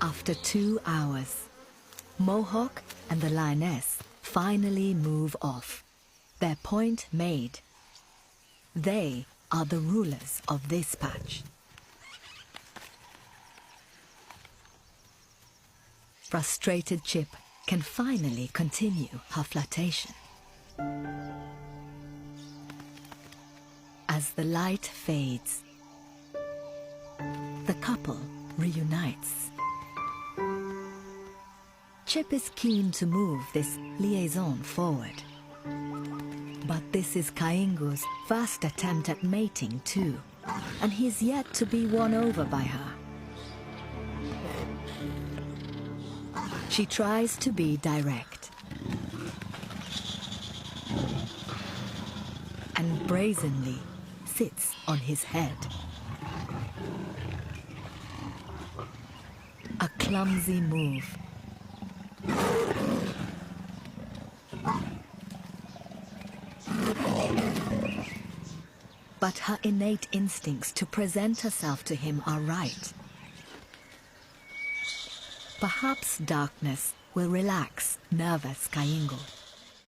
After 2 hours, Mohawk and the lioness finally move off. Their point made. They are the rulers of this patch. Frustrated Chip can finally continue her flirtation. As the light fades, the couple reunites. Chip is keen to move this liaison forward. But this is Kaingo's first attempt at mating too, and he's yet to be won over by her. She tries to be direct and brazenly sits on his head. A clumsy move. But her innate instincts to present herself to him are right. Perhaps darkness will relax nervous Kaingo.